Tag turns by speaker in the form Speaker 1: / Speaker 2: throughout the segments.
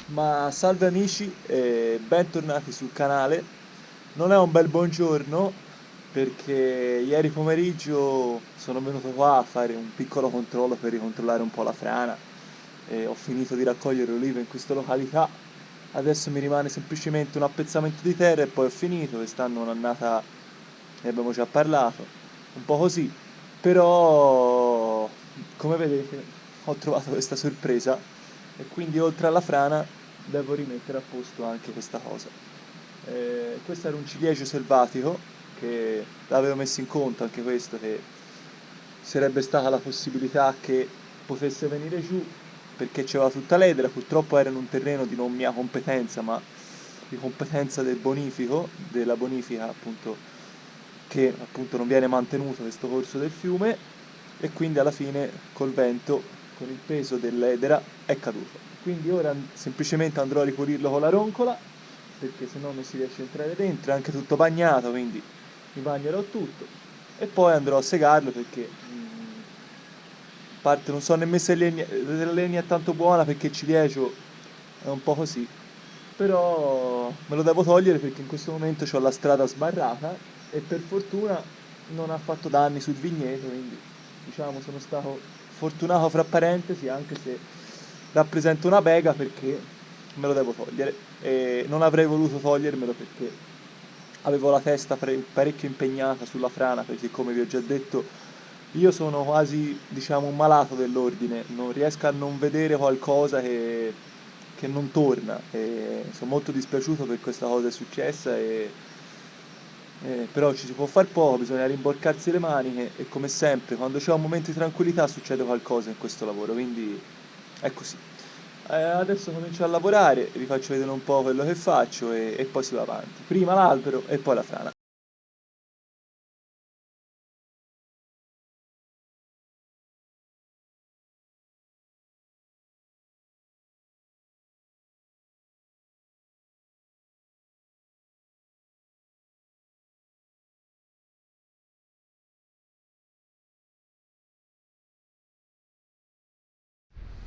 Speaker 1: Ma salve amici e bentornati sul canale. Non è un bel buongiorno perché ieri pomeriggio sono venuto qua a fare un piccolo controllo per ricontrollare un po' la frana e ho finito di raccogliere olive in questa località. Adesso mi rimane semplicemente un appezzamento di terra e poi ho finito. Quest'anno un'annata ne abbiamo già parlato, un po' così. Però, come vedete, ho trovato questa sorpresa e quindi oltre alla frana devo rimettere a posto anche questa cosa. Questo era un ciliegio selvatico che l'avevo messo in conto anche questo, che sarebbe stata la possibilità che potesse venire giù perché c'era tutta l'edera, purtroppo era in un terreno di non mia competenza, ma di competenza del bonifico, della bonifica appunto, che appunto non viene mantenuto questo corso del fiume e quindi alla fine col vento, con il peso dell'edera, è caduto. Quindi ora semplicemente andrò a ripulirlo con la roncola perché sennò non si riesce a entrare dentro, è anche tutto bagnato, quindi mi bagnerò tutto e poi andrò a segarlo perché a parte non so nemmeno se la legna è tanto buona perché il ciliegio è un po' così, però me lo devo togliere perché in questo momento ho la strada sbarrata e per fortuna non ha fatto danni sul vigneto, quindi diciamo sono stato fortunato fra parentesi anche se rappresenta una bega perché me lo devo togliere e non avrei voluto togliermelo perché avevo la testa parecchio impegnata sulla frana perché come vi ho già detto io sono quasi, diciamo, un malato dell'ordine, non riesco a non vedere qualcosa che non torna e sono molto dispiaciuto per questa cosa è successa però ci si può far poco, bisogna rimborcarsi le maniche e come sempre quando c'è un momento di tranquillità succede qualcosa in questo lavoro, quindi è così. Adesso comincio a lavorare, vi faccio vedere un po' quello che faccio e poi si va avanti. Prima l'albero e poi la frana.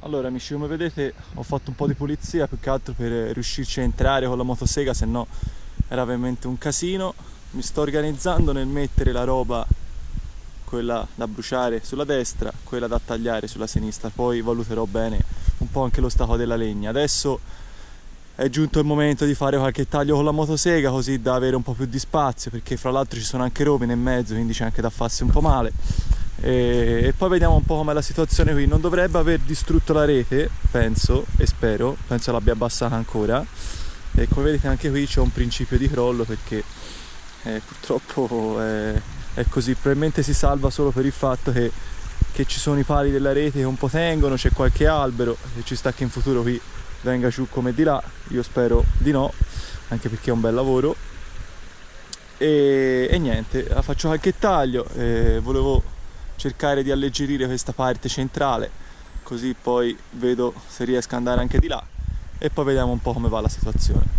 Speaker 1: Allora amici, come vedete ho fatto un po' di pulizia più che altro per riuscirci a entrare con la motosega, se no era veramente un casino. Mi sto organizzando nel mettere la roba, quella da bruciare sulla destra, quella da tagliare sulla sinistra, poi valuterò bene un po' anche lo stato della legna. Adesso è giunto il momento di fare qualche taglio con la motosega così da avere un po' più di spazio, perché fra l'altro ci sono anche rovine in mezzo, quindi c'è anche da farsi un po' male. E poi vediamo un po' com'è la situazione qui. Non dovrebbe aver distrutto la rete, penso e spero, penso l'abbia abbassata ancora. E come vedete anche qui c'è un principio di crollo perché purtroppo è così. Probabilmente si salva solo per il fatto che ci sono i pali della rete che un po' tengono, c'è qualche albero e ci sta che in futuro qui venga giù come di là. Io spero di no, anche perché è un bel lavoro. E niente, faccio qualche taglio, volevo cercare di alleggerire questa parte centrale, così poi vedo se riesco ad andare anche di là e poi vediamo un po' come va la situazione.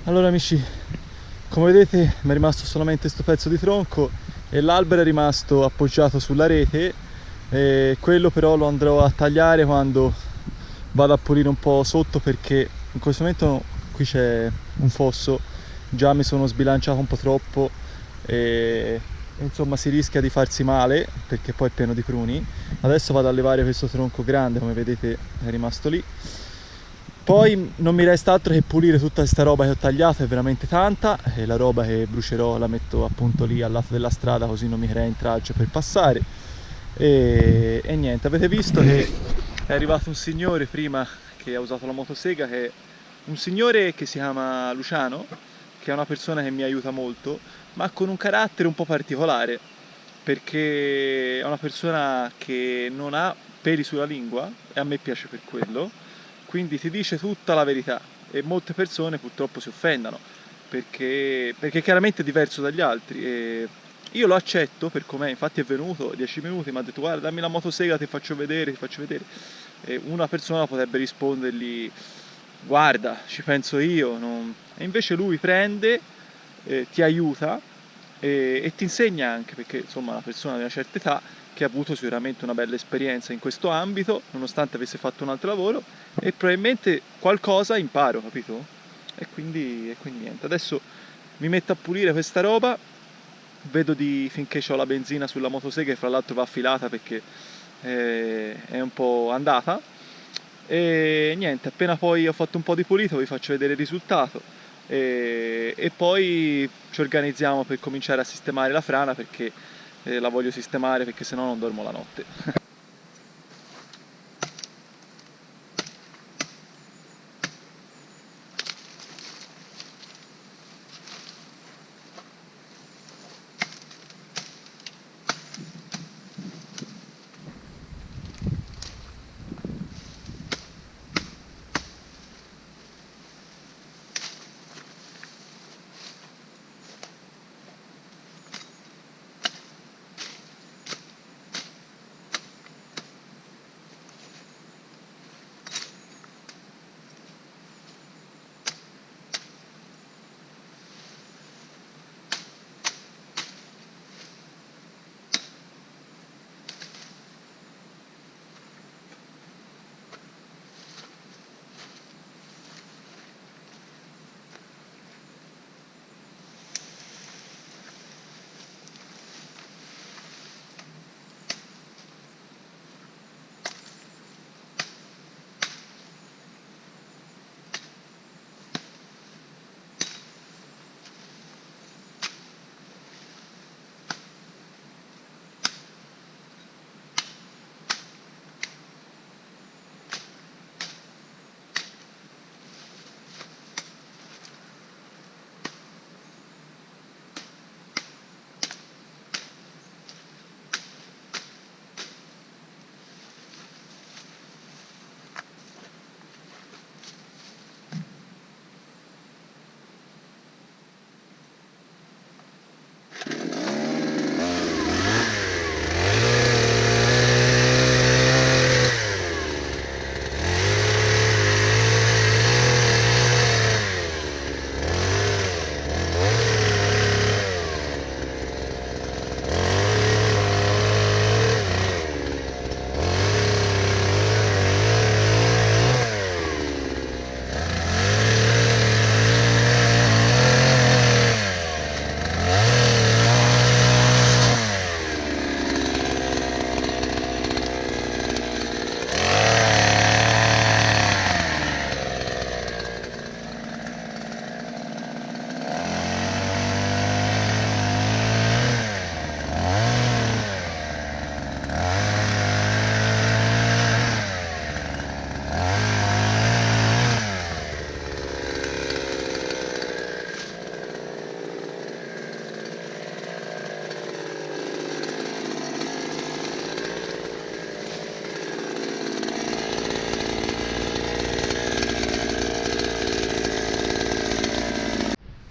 Speaker 2: Allora amici, come vedete mi è rimasto solamente questo pezzo di tronco e l'albero è rimasto appoggiato sulla rete, e quello però lo andrò a tagliare quando vado a pulire un po' sotto, perché in questo momento qui c'è un fosso, già mi sono sbilanciato un po' troppo e insomma si rischia di farsi male perché poi è pieno di pruni. Adesso vado a levare questo tronco grande, come vedete è rimasto lì. Poi non mi resta altro che pulire tutta questa roba che ho tagliato, è veramente tanta, e la roba che brucerò la metto appunto lì al lato della strada, così non mi crea intralcio per passare. E niente, avete visto che è arrivato un signore prima che ha usato la motosega, che è un signore che si chiama Luciano, che è una persona che mi aiuta molto, ma con un carattere un po' particolare, perché è una persona che non ha peli sulla lingua e a me piace per quello, quindi ti dice tutta la verità e molte persone purtroppo si offendono perché chiaramente è diverso dagli altri e io lo accetto per com'è. Infatti è venuto 10 minuti, mi ha detto guarda dammi la motosega, ti faccio vedere, ti faccio vedere. E una persona potrebbe rispondergli guarda ci penso io, e invece lui prende, ti aiuta e ti insegna anche, perché insomma è una persona di una certa età che ha avuto sicuramente una bella esperienza in questo ambito, nonostante avesse fatto un altro lavoro, e probabilmente qualcosa imparo, capito? E quindi niente, adesso mi metto a pulire questa roba, vedo finché ho la benzina sulla motosega, che fra l'altro va affilata perché è un po' andata, e niente, appena poi ho fatto un po' di pulito vi faccio vedere il risultato e poi ci organizziamo per cominciare a sistemare la frana, perché la voglio sistemare perché sennò non dormo la notte.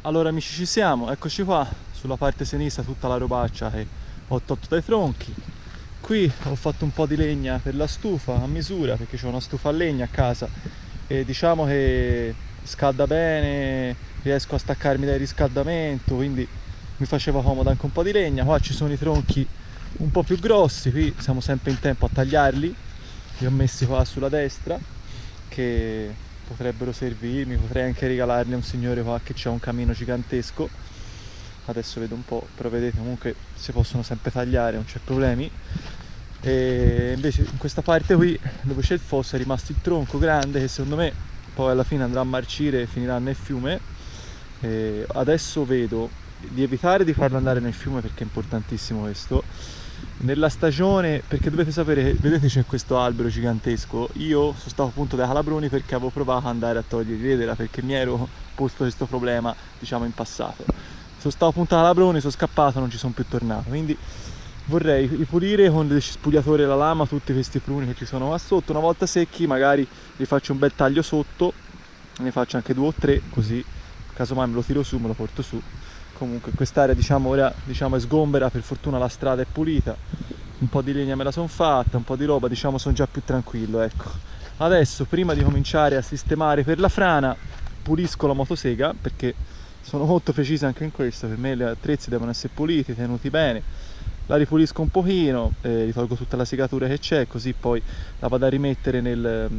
Speaker 2: Allora amici ci siamo, eccoci qua, sulla parte sinistra tutta la robaccia che ho tolto dai tronchi. Qui ho fatto un po' di legna per la stufa a misura, perché c'ho una stufa a legna a casa e diciamo che scalda bene, riesco a staccarmi dal riscaldamento, quindi mi faceva comodo anche un po' di legna. Qua ci sono i tronchi un po' più grossi, qui siamo sempre in tempo a tagliarli, li ho messi qua sulla destra che potrebbero servirmi, potrei anche regalarli a un signore qua che c'ha un camino gigantesco. Adesso vedo un po', però vedete comunque si possono sempre tagliare, non c'è problemi. E invece in questa parte qui dove c'è il fosso è rimasto il tronco grande che secondo me poi alla fine andrà a marcire e finirà nel fiume. E adesso vedo di evitare di farlo andare nel fiume perché è importantissimo questo. Nella stagione, perché dovete sapere che vedete c'è questo albero gigantesco, io sono stato appunto dai Calabroni perché avevo provato ad andare a togliere l'edera perché mi ero posto questo problema diciamo in passato. Sono stato appunto a Calabroni, sono scappato, non ci sono più tornato, quindi vorrei ripulire con il spugliatore e la lama tutti questi pruni che ci sono qua sotto. Una volta secchi magari li faccio un bel taglio sotto, ne faccio anche 2 o 3 così casomai me lo tiro su, me lo porto su. Comunque quest'area diciamo ora diciamo è sgombera, per fortuna la strada è pulita, un po' di legna me la sono fatta, un po' di roba, diciamo sono già più tranquillo, ecco. Adesso prima di cominciare a sistemare per la frana pulisco la motosega perché sono molto preciso anche in questo, per me gli attrezzi devono essere puliti, tenuti bene. La ripulisco un pochino, ritolgo tutta la segatura che c'è, così poi la vado a rimettere nel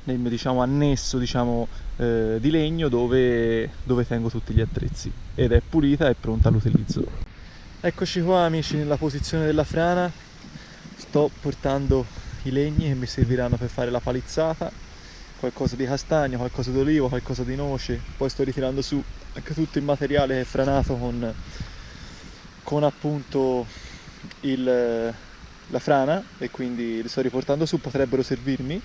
Speaker 2: mio diciamo annesso diciamo di legno dove tengo tutti gli attrezzi, ed è pulita e pronta all'utilizzo. Eccoci qua amici nella posizione della frana, sto portando i legni che mi serviranno per fare la palizzata, qualcosa di castagno, qualcosa di olivo, qualcosa di noce, poi sto ritirando su anche tutto il materiale che è franato con appunto la frana, e quindi li sto riportando su, potrebbero servirmi.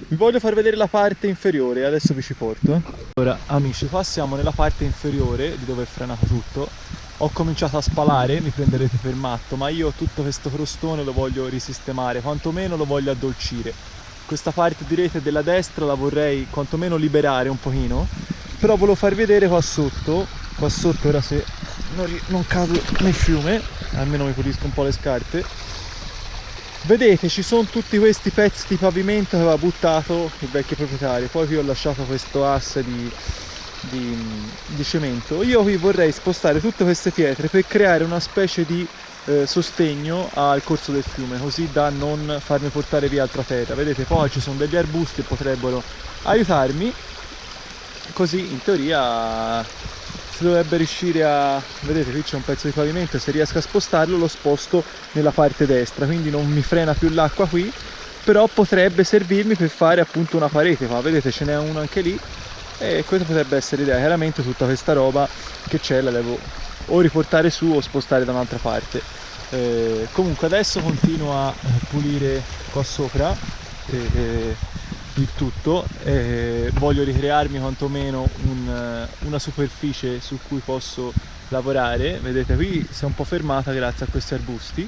Speaker 2: Vi voglio far vedere la parte inferiore, adesso vi ci porto. Allora amici, qua siamo nella parte inferiore di dove è franato tutto. Ho cominciato a spalare, mi prenderete per matto, ma io tutto questo crostone lo voglio risistemare, quantomeno lo voglio addolcire. Questa parte direte della destra la vorrei quantomeno liberare un pochino, però volevo far vedere qua sotto ora se non cado nel fiume, almeno mi pulisco un po' le scarpe. Vedete, ci sono tutti questi pezzi di pavimento che aveva buttato il vecchio proprietario, poi qui ho lasciato questo asse di cemento. Io qui vorrei spostare tutte queste pietre per creare una specie di sostegno al corso del fiume, così da non farmi portare via altra terra. Vedete, poi ci sono degli arbusti che potrebbero aiutarmi, così in teoria si dovrebbe riuscire a... Vedete, qui c'è un pezzo di pavimento e se riesco a spostarlo lo sposto nella parte destra, quindi non mi frena più l'acqua qui, però potrebbe servirmi per fare appunto una parete qua. Vedete, ce n'è uno anche lì e questa potrebbe essere l'idea. Chiaramente tutta questa roba che c'è la devo o riportare su o spostare da un'altra parte. Comunque adesso continuo a pulire qua sopra il tutto, voglio ricrearmi quantomeno una superficie su cui posso lavorare. Vedete, qui si è un po' fermata grazie a questi arbusti.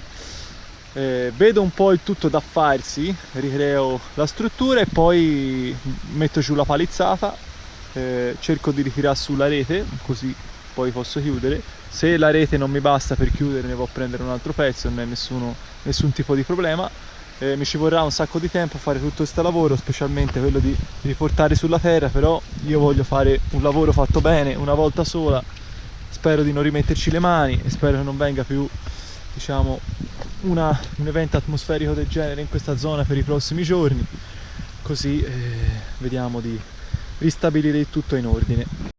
Speaker 2: Vedo un po' il tutto da farsi, ricreo la struttura e poi metto giù la palizzata, cerco di ritirare su la rete così poi posso chiudere. Se la rete non mi basta per chiudere ne può prendere un altro pezzo, non è nessun tipo di problema. Mi ci vorrà un sacco di tempo a fare tutto questo lavoro, specialmente quello di riportare sulla terra, però io voglio fare un lavoro fatto bene una volta sola, spero di non rimetterci le mani e spero che non venga più diciamo un evento atmosferico del genere in questa zona per i prossimi giorni, così vediamo di ristabilire il tutto in ordine.